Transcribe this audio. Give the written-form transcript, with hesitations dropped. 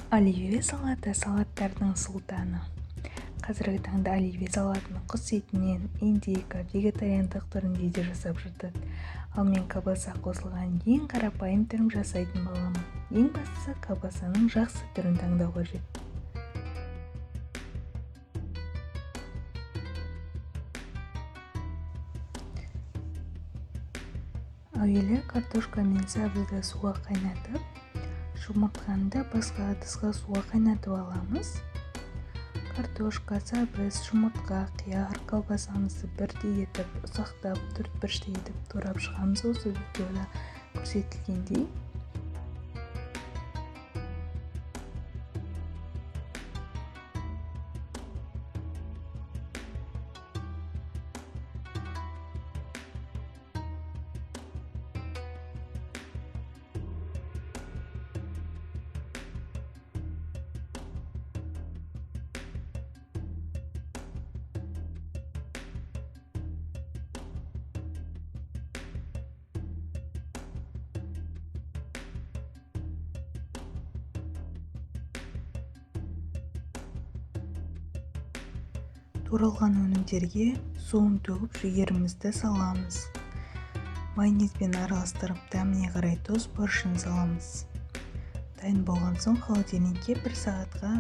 Оливье салаты салаттардың сұлтаны. Қазіргі таңда оливье салатын құс етінен, индейка, вегетариандық түрінде де жасап жатады. Ал мен колбаса қосылған ең қарапайым түрін жасайтын боламын. Ең бастысы колбасаның жақсы түрін таңдау қажет. Әуелі картошка мен сәбізді суға қайнатып, жұмыртқаны басқа ыдысқа суға қайнатып аламыз. Картошка, сәбіз, жұмыртқа, қияр, колбасамызды бірдей етіп, ұсақтап, төртбұрышты етіп турап шығамыз. Осы видеода көрсетілгендей. Туралған өнімдерге суын төгіп жүгерімізді саламыз. Майонезбен араластырып, дәміне қарай тұз, бұрышын саламыз. Дайын болған соң холодильникке 1 сағатқа